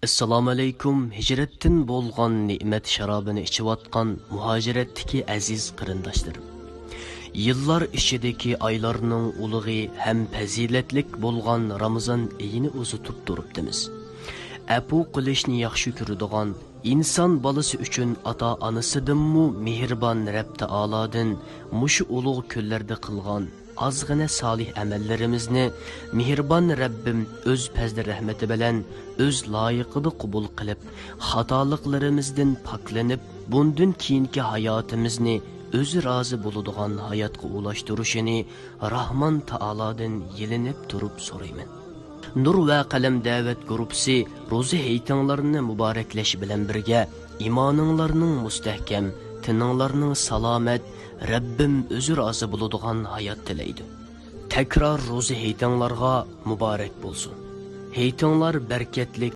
Assalomu alaykum. Hijratdan bo'lgan ne'mat sharobini ichayotgan muhojiratdagi aziz qarindoshlarim. Yillar ichidagi oylarning ulug'i ham fazilatlik bo'lgan Ramazon oyini uzitib turibdimiz. Apu qilishni yaxshi ko'radigan inson bolasi uchun ota-onasidanmu mehribon Rabb taolodan mushu ulug' kunlarda qilgan azg'ina solih amallarimizni mehribon Rabbim o'z fazli rahmati bilan o'z loyiqida qabul qilib, xatoliklarımizdan poklanib, bundan keyingi hayotimizni o'zi rozi bo'ladigan hayotga ulashtirishini Rahmon taolodan yelinib turib so'rayman. Nur va qalam da'vat guruhi ro'za haytinglarni muboraklash bilan birga iymoninglarning mustahkam, tininglarning salomat, Rabbim o'zi rozi bo'ladigan hayot tilaydi. Takror ro'za haytinglarga muborak bo'lsin. Haytinglar berkatli